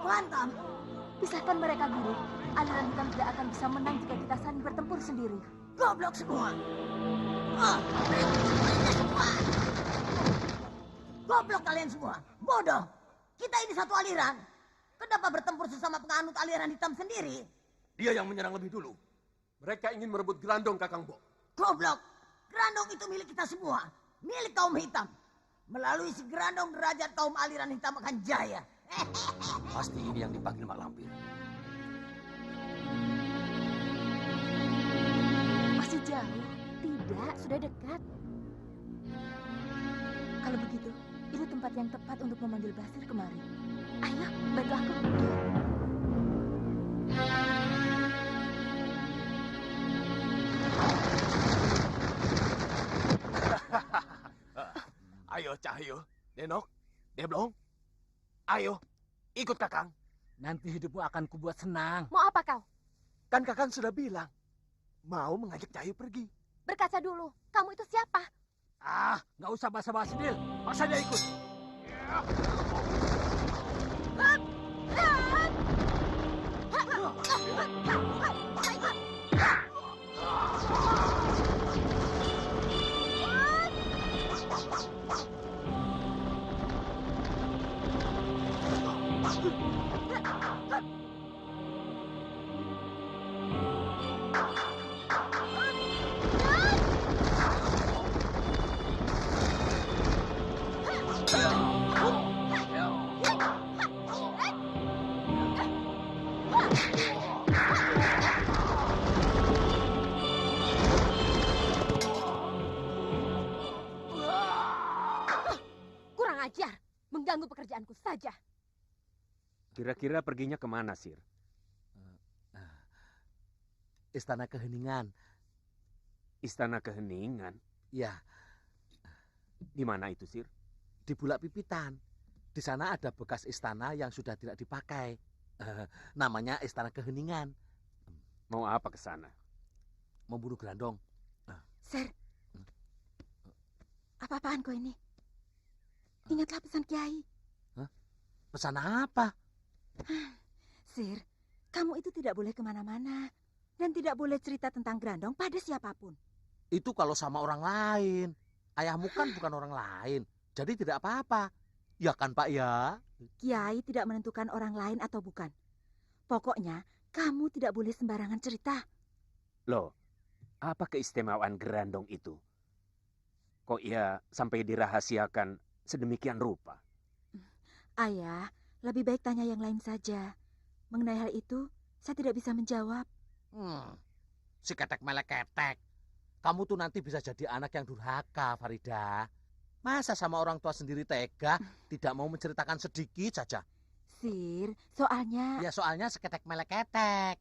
Mantap. Pisahkan mereka, Guru. Aliran hitam tidak akan bisa menang jika kita saling bertempur sendiri. Goblok semua. Mereka semua. Goblok kalian semua. Bodoh. Kita ini satu aliran. Kenapa bertempur sesama penganut aliran hitam sendiri? Dia yang menyerang lebih dulu. Mereka ingin merebut Grandong, Kakang Bo. Goblok. Grandong itu milik kita semua. Milik kaum hitam. Melalui si Grandong, derajat kaum aliran hitam akan jaya. Pasti ini yang dipanggil Mak Lampir. Masih jauh? Tidak, sudah dekat. Kalau begitu, itu tempat yang tepat untuk memanggil Basir kemari. Ayo, bantu aku. Ayo Cahyo, Denok, Deblong. Ayo, ikut Kakang. Nanti hidupmu akan kubuat senang. Mau apa kau? Kan Kakang sudah bilang, mau mengajak Cahyo pergi. Berkaca dulu, kamu itu siapa? Ah, nggak usah basa-basi, Dil. Paksa dia ikut. Kurang ajar, mengganggu pekerjaanku saja. Kira-kira perginya kemana, Sir? Istana Keheningan. Istana Keheningan? Ya, Di mana itu, Sir? di Bulak Pipitan. Di sana ada bekas istana yang sudah tidak dipakai. Namanya Istana Keheningan. Mau apa ke sana? Memburu Grandong. Sir, apa-apaan kau ini? Ingatlah pesan Kiai. Pesan apa? Sir, kamu itu tidak boleh kemana-mana. Dan tidak boleh cerita tentang Grandong pada siapapun. Itu kalau sama orang lain. Ayahmu kan bukan orang lain. Jadi tidak apa-apa. Ya kan, Pak, ya? Kiai tidak menentukan orang lain atau bukan. Pokoknya, kamu tidak boleh sembarangan cerita. Loh, apa keistimewaan Grandong itu? Kok ia sampai dirahasiakan sedemikian rupa? Ayah, lebih baik tanya yang lain saja. Mengenai hal itu, saya tidak bisa menjawab. Si ketek melek ketek. Kamu tuh nanti bisa jadi anak yang durhaka, Farida. Masa sama orang tua sendiri tega, tidak mau menceritakan sedikit saja? Sir, soalnya... Ya soalnya seketek melek ketek.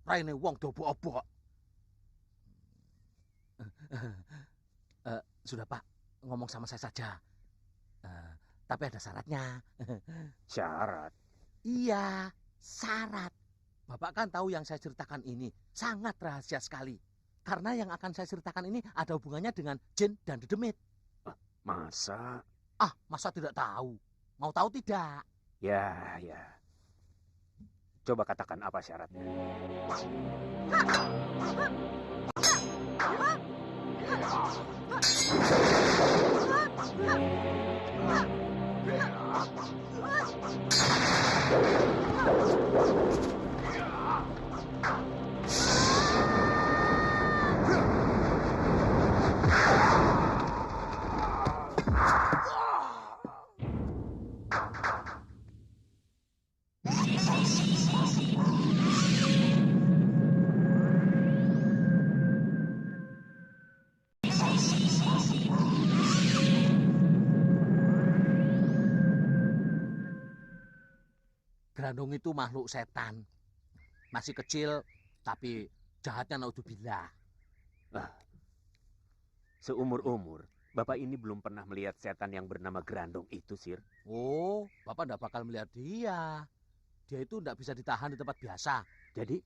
Raine wong do obok. Sudah, Pak, ngomong sama saya saja. Tapi ada syaratnya. Syarat? Iya, syarat. Bapak kan tahu yang saya ceritakan ini sangat rahasia sekali. Karena yang akan saya ceritakan ini ada hubungannya dengan jin dan dedemit. Masa? Masa tidak tahu? Mau tahu tidak? Ya. Coba katakan apa syaratnya. Grandong itu makhluk setan. Masih kecil, tapi jahatnya naudzubillah. Seumur-umur, Bapak ini belum pernah melihat setan yang bernama Grandong itu, Sir. Oh, Bapak tidak bakal melihat dia. Dia itu tidak bisa ditahan di tempat biasa. Jadi,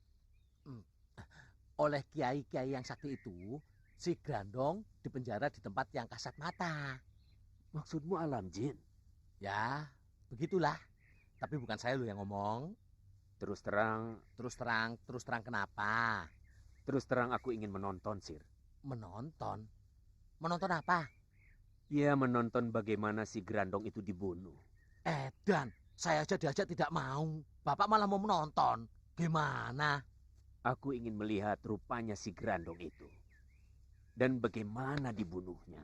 Oleh kiai-kiai yang sakti itu, si Grandong dipenjara di tempat yang kasat mata. maksudmu alam jin? Ya, begitulah. Tapi bukan saya loh yang ngomong. Terus terang Terus terang kenapa? Terus terang aku ingin menonton, Sir. Menonton? Menonton apa? Ya, menonton bagaimana si Grandong itu dibunuh. Dan saya aja diajak tidak mau. Bapak malah mau menonton. Gimana? Aku ingin melihat rupanya si Grandong itu. Dan bagaimana dibunuhnya.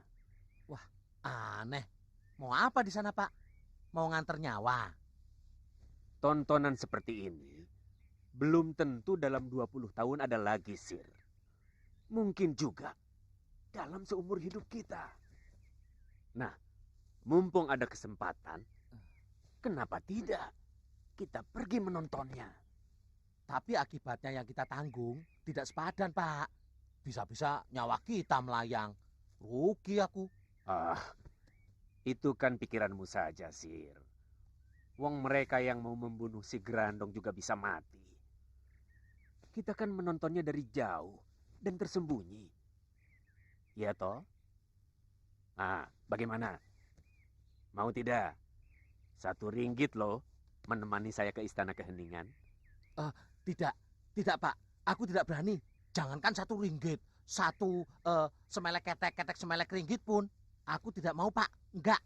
Aneh. Mau apa di sana, Pak? Mau nganter nyawa? Tontonan seperti ini belum tentu dalam 20 tahun ada lagi, Sir. Mungkin juga dalam seumur hidup kita. Nah, mumpung ada kesempatan, kenapa tidak kita pergi menontonnya? Tapi akibatnya yang kita tanggung tidak sepadan, Pak. Bisa-bisa nyawa kita melayang. Rugi aku. Ah, itu kan pikiranmu saja, Sir. Wong mereka yang mau membunuh si Grandong juga bisa mati. Kita kan menontonnya dari jauh dan tersembunyi. Ya toh? Ah, bagaimana? Mau tidak? 1 ringgit loh menemani saya ke Istana Keheningan. Tidak, Pak. Aku tidak berani. Jangankan 1 ringgit. 1 semelek ketek semelek ringgit pun. Aku tidak mau, Pak. Enggak.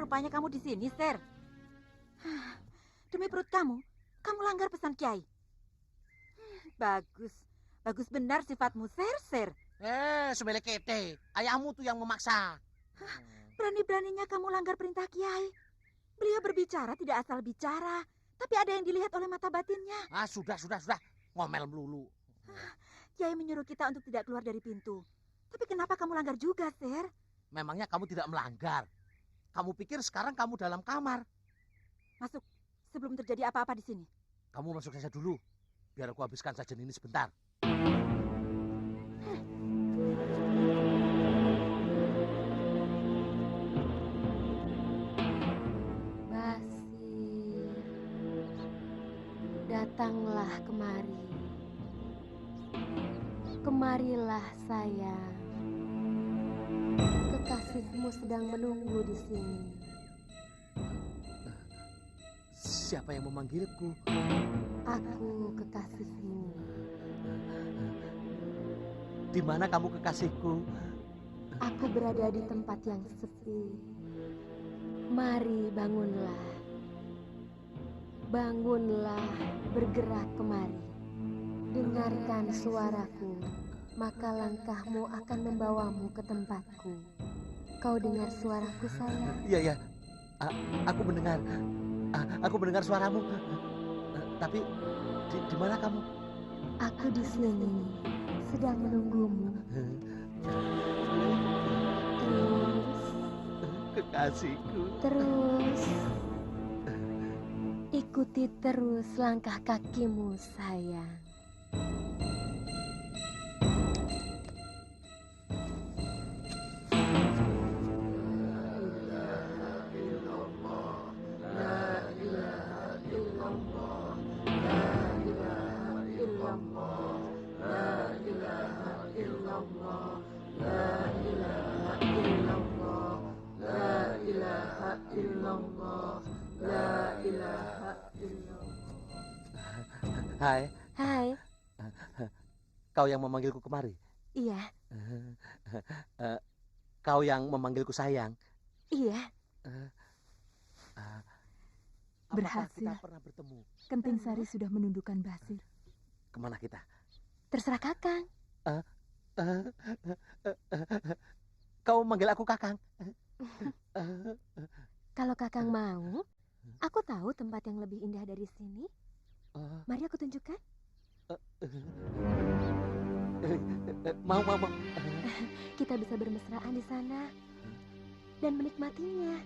Rupanya kamu di sini, Ser. Demi perut kamu langgar pesan Kiai. Bagus benar sifatmu, Ser. Semelek ketek. Ayahmu tuh yang memaksa. Berani-beraninya kamu langgar perintah Kiai. Beliau berbicara tidak asal bicara, tapi ada yang dilihat oleh mata batinnya. Sudah. Ngomel melulu. Kiai menyuruh kita untuk tidak keluar dari pintu. Tapi kenapa kamu langgar juga, Ser? Memangnya kamu tidak melanggar? Kamu pikir sekarang kamu dalam kamar? Masuk, sebelum terjadi apa-apa di sini. Kamu masuk saja dulu, biar aku habiskan sajian ini sebentar. Basir, datanglah kemari. Kemarilah sayang. Kekasihmu sedang menunggu di sini. Siapa yang memanggilku? Aku kekasihmu. Di mana kamu kekasihku? Aku berada di tempat yang sepi. Mari bangunlah. Bangunlah, bergerak kemari. Dengarkan suaraku, maka langkahmu akan membawamu ke tempatku. Kau dengar suaraku, sayang? Iya. Aku mendengar. Aku mendengar suaramu. Tapi di mana kamu? Aku di sini, sedang menunggumu. Terus, Kekasihku. terus. Ikuti terus langkah kakimu, sayang. Hai. Kau yang memanggilku kemari? Iya. Kau yang memanggilku sayang? Iya. Apakah Berhasil. kita pernah bertemu? Kenting Sari sudah menundukkan Basir. Kemana kita? Terserah Kakang. Kau manggil aku Kakang? Kalau Kakang mau, aku tahu tempat yang lebih indah dari sini. Mari aku tunjukkan. Mau. Kita bisa bermesraan di sana dan menikmatinya.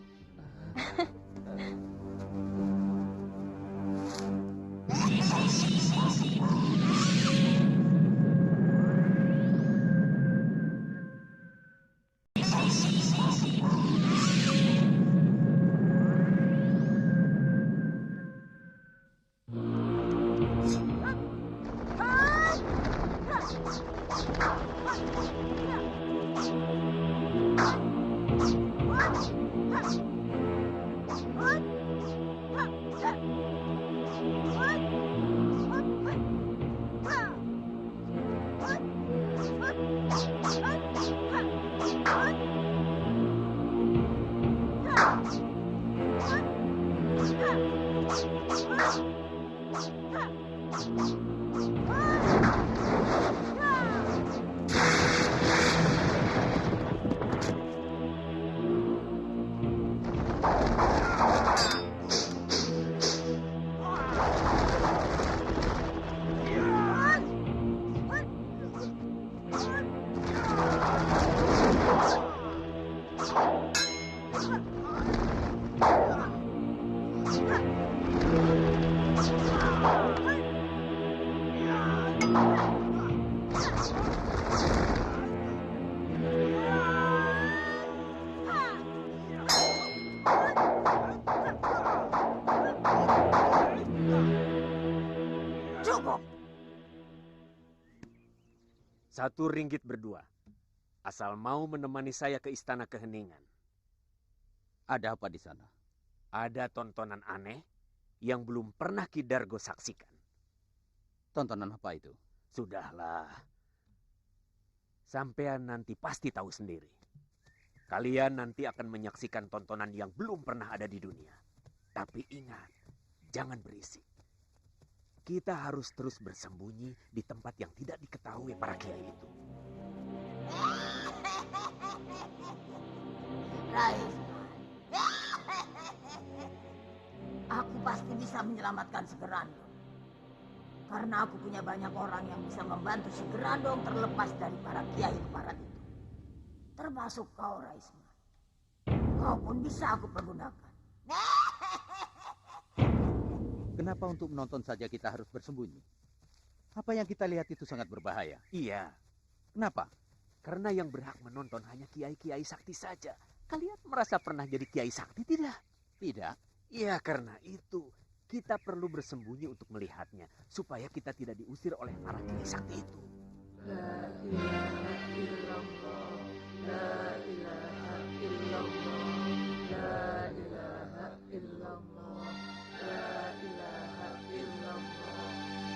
Cukup. 1 ringgit berdua. Asal mau menemani saya ke Istana Keheningan. Ada apa di sana? Ada tontonan aneh yang belum pernah Ki Dargo saksikan. Tontonan apa itu? Sudahlah. Sampean nanti pasti tahu sendiri. Kalian nanti akan menyaksikan tontonan yang belum pernah ada di dunia. Tapi ingat, jangan berisik. Kita harus terus bersembunyi di tempat yang tidak diketahui para kiai itu. Raisman. Aku pasti bisa menyelamatkan si Gerandong. Karena aku punya banyak orang yang bisa membantu si Gerandong terlepas dari para kiai keparat itu. Termasuk kau, Raisman. Kau pun bisa aku pergunakan. Kenapa untuk menonton saja kita harus bersembunyi? Apa yang kita lihat itu sangat berbahaya. Iya, Kenapa? karena yang berhak menonton hanya kiai-kiai sakti saja. Kalian merasa pernah jadi kiai sakti tidak? Tidak. Iya, karena itu kita perlu bersembunyi untuk melihatnya supaya kita tidak diusir oleh para kiai sakti itu. La ilaha illallah. La ilaha illallah. La ilaha illallah. La ilaha illallah.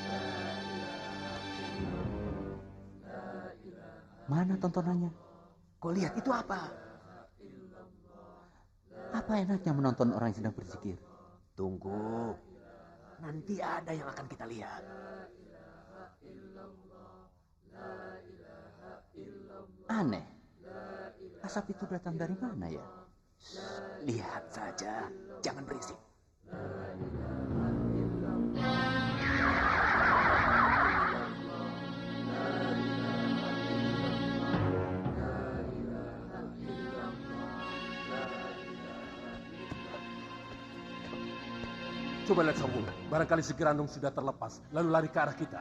La ilaha illallah. La ilaha Mana tontonannya? Kau lihat itu apa? Apa enaknya menonton orang yang sedang berzikir? Tunggu, nanti ada yang akan kita lihat. Aneh. Asap itu datang dari mana ya? Lihat saja, jangan berisik. Coba lihat Sambung. Barangkali si Gerandong sudah terlepas, lalu lari ke arah kita.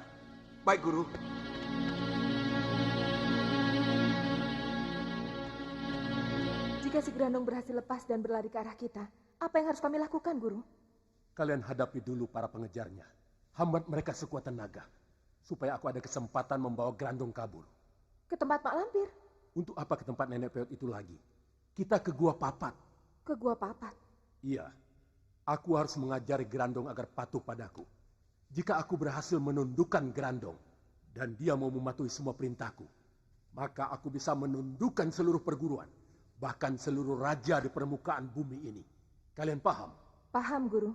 Baik, Guru. Jika si Gerandong berhasil lepas dan berlari ke arah kita, apa yang harus kami lakukan, Guru? Kalian hadapi dulu para pengejarnya. Hambat mereka sekuat tenaga. Supaya aku ada kesempatan membawa Gerandong kabur. Ke tempat Mak Lampir, Untuk apa ke tempat nenek peot itu lagi? Kita ke Gua Papat. ke Gua Papat. Iya. Aku harus mengajari Gerandong agar patuh padaku. Jika aku berhasil menundukkan Gerandong dan dia mau mematuhi semua perintahku, maka aku bisa menundukkan seluruh perguruan, bahkan seluruh raja di permukaan bumi ini. Kalian paham? Paham, Guru.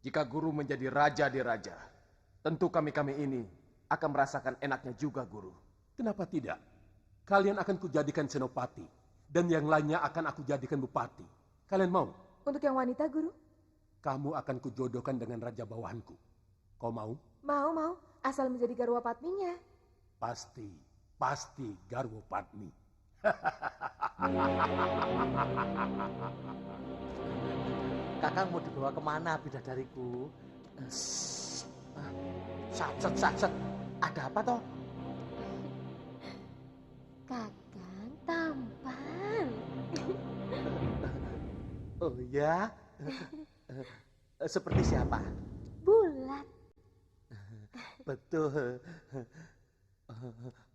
Jika Guru menjadi raja di raja, tentu kami-kami ini akan merasakan enaknya juga, Guru. Kenapa tidak? Kalian akan kujadikan senopati dan yang lainnya akan aku jadikan bupati. Kalian mau? Untuk yang wanita, Guru? Kamu akan kujodohkan dengan raja bawahanku. Kau mau? Mau. Asal menjadi Garwa Patminya. Pasti Garwo Padmi. Kakang mau dibawa kemana bidadariku? Satset. Ada apa toh? Kakang tampan. Oh ya? Seperti siapa? Bulat. Betul.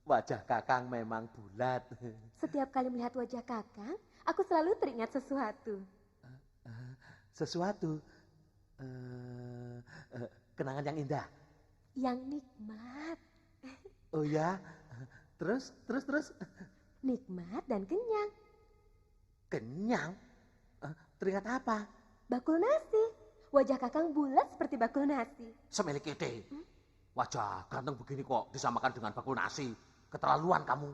Wajah kakang memang bulat. Setiap kali melihat wajah kakang, aku selalu teringat sesuatu. Sesuatu. Kenangan yang indah. Yang nikmat. Oh ya? Terus? Nikmat dan kenyang. Kenyang? Teringat apa? Bakul nasi. Wajah kakang bulat seperti bakul nasi. Semelik ide. Wajah ganteng begini kok disamakan dengan bakul nasi. Keterlaluan kamu.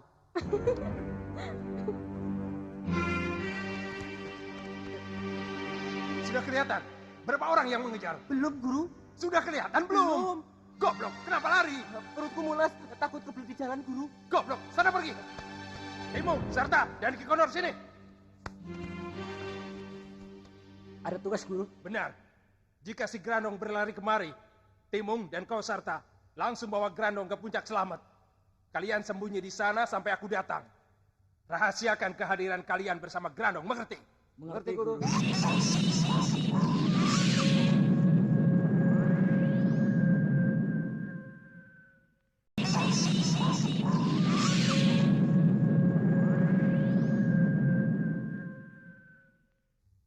Sudah kelihatan berapa orang yang mengejar? Belum, Guru. Sudah kelihatan belum? Goblok, kenapa lari? Perutku mulas, takut kebelet di jalan, Guru. Goblok, sana pergi. Timo, Sarta, dan Ki Konor sini. Ada tugas, Guru. Benar. Jika si Grandong berlari kemari, Timung dan kau Sarta langsung bawa Grandong ke puncak selamat. Kalian sembunyi di sana sampai aku datang. Rahasiakan kehadiran kalian bersama Grandong, mengerti? Mengerti, Guru.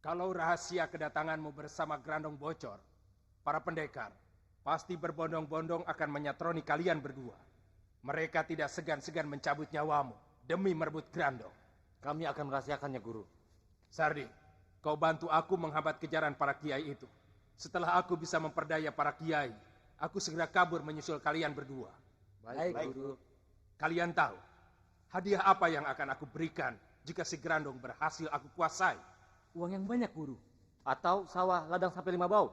Kalau rahasia kedatanganmu bersama Grandong bocor, para pendekar pasti berbondong-bondong akan menyatroni kalian berdua. Mereka tidak segan-segan mencabut nyawamu demi merebut Grandong. Kami akan merahasiakannya, Guru. Sardi, kau bantu aku menghambat kejaran para kiai itu. Setelah aku bisa memperdaya para kiai, aku segera kabur menyusul kalian berdua. Baik, Guru. Kalian tahu, hadiah apa yang akan aku berikan jika si Grandong berhasil aku kuasai? Uang yang banyak, Guru. Atau sawah ladang sampai 5 bau.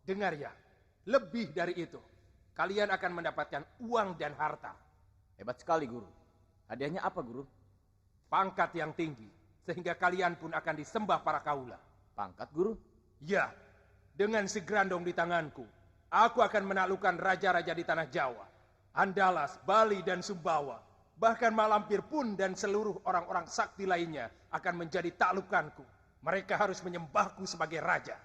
Dengar ya, lebih dari itu. Kalian akan mendapatkan uang dan harta. Hebat sekali, Guru. Hadiahnya apa, Guru? Pangkat yang tinggi, sehingga kalian pun akan disembah para kaula. Pangkat, Guru? Ya, dengan si Grandong di tanganku, aku akan menaklukkan raja-raja di tanah Jawa, Andalas, Bali, dan Sumbawa. Bahkan Malampir pun dan seluruh orang-orang sakti lainnya akan menjadi taklukanku. Mereka harus menyembahku sebagai raja.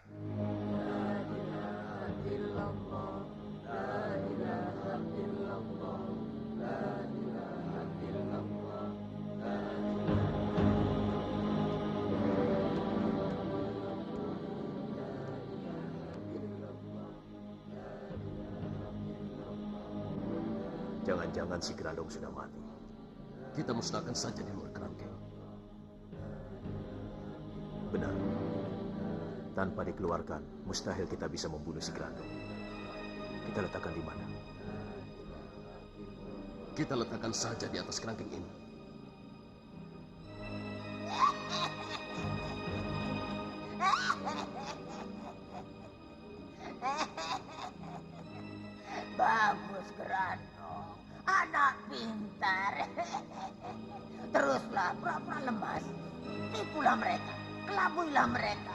Jangan-jangan si Grandong sudah mati. Kita musnahkan saja di luar kerangkeng. Benar. Tanpa dikeluarkan, mustahil kita bisa membunuh si Grandong. Kita letakkan di mana? Kita letakkan saja di atas kerangkeng ini. Bagus, Grandong. Anak pintar. Teruslah pura-pura lemas. Tipulah mereka. Kelabuilah mereka.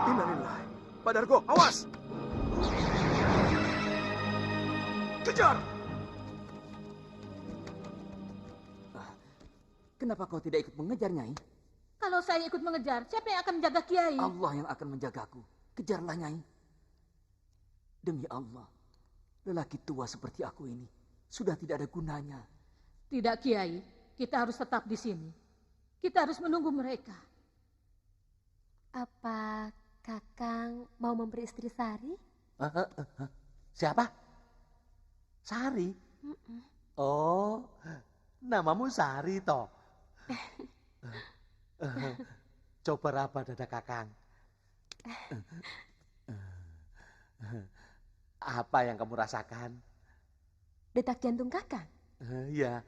Innalillah. Pak Dargo, awas! Kejar! Kenapa kau tidak ikut mengejar, Nyai? Kalau saya ikut mengejar, siapa yang akan menjaga Kiai? Allah yang akan menjagaku. Kejarlah, Nyai. Demi Allah, lelaki tua seperti aku ini sudah tidak ada gunanya. Tidak, Kiai. Kita harus tetap di sini. Kita harus menunggu mereka. Apa Kakang mau memberi istri Sari? Siapa? Sari? Oh, namamu Sari toh. Coba raba dada Kakang. Apa yang kamu rasakan? Detak jantung Kakang? Iya,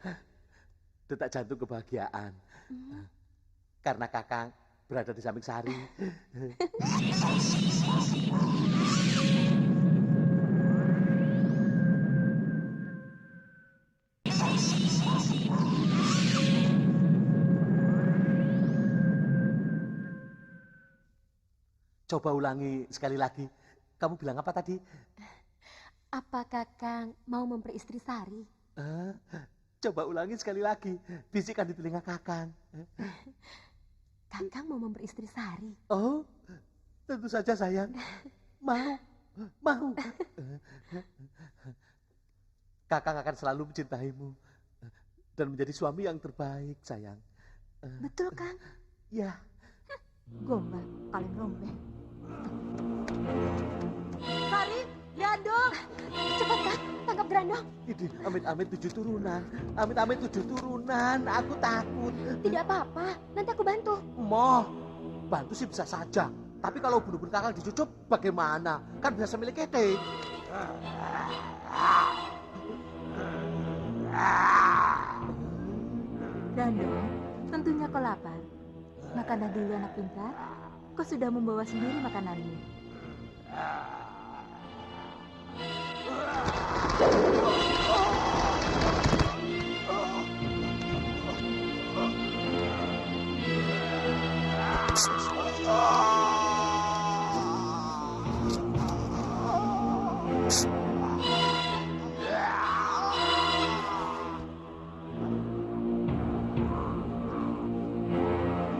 detak jantung kebahagiaan. Karena Kakang berada di samping Sari. Coba ulangi sekali lagi. Kamu bilang apa tadi? Apa Kakang mau memberi istri Sari? Coba ulangi sekali lagi. Bisikkan di telinga Kakang. Kakang mau memberi istri Sari? Oh, tentu saja sayang. Mau. Kakang akan selalu mencintaimu. Dan menjadi suami yang terbaik, sayang. Betul, Kang? Ya. Gombal, paling rombeng. Sari, Grandong. Cepat, Kang. Tangkap Grandong. Ini amit-amit 7 turunan. Amit-amit 7 turunan. Aku takut. Tidak apa-apa. Nanti aku bantu. Moh, bantu sih bisa saja. Tapi kalau bunuh-bunuh Kakang dicucup, bagaimana? Kan bisa milik Kete. Grandong, tentunya kau lapar. Makanlah dulu anak pintar. Kau sudah membawa sendiri makananmu.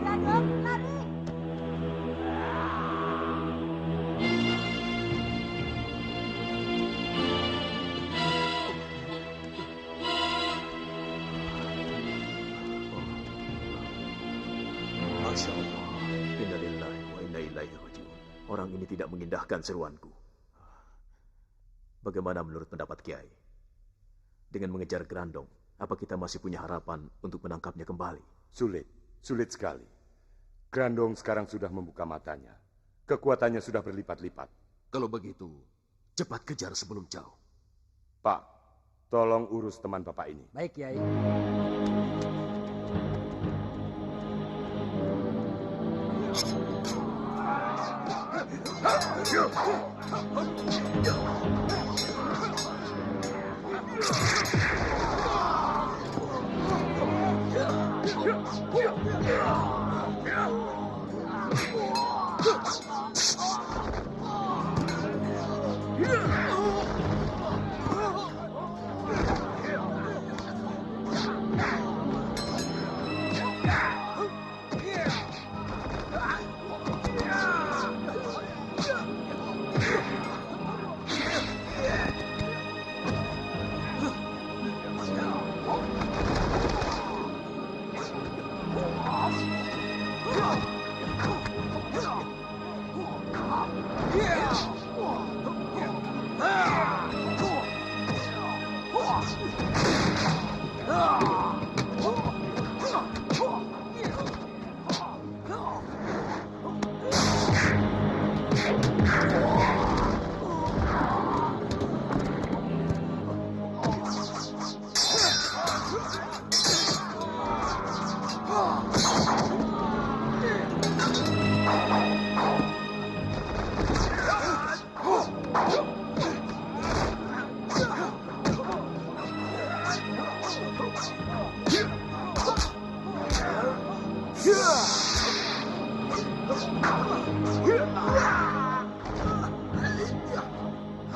Grandong, lari. Masya Allah. Innalillahi wa inna ilaihi raji'un. Orang ini tidak mengindahkan seruanku. Bagaimana menurut pendapat Kiai? Dengan mengejar Grandong, apa kita masih punya harapan untuk menangkapnya kembali? Sulit sekali. Grandong sekarang sudah membuka matanya. Kekuatannya sudah berlipat-lipat. Kalau begitu, cepat kejar sebelum jauh. Pak, tolong urus teman Bapak ini. Baik, Kiai.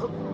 Oh!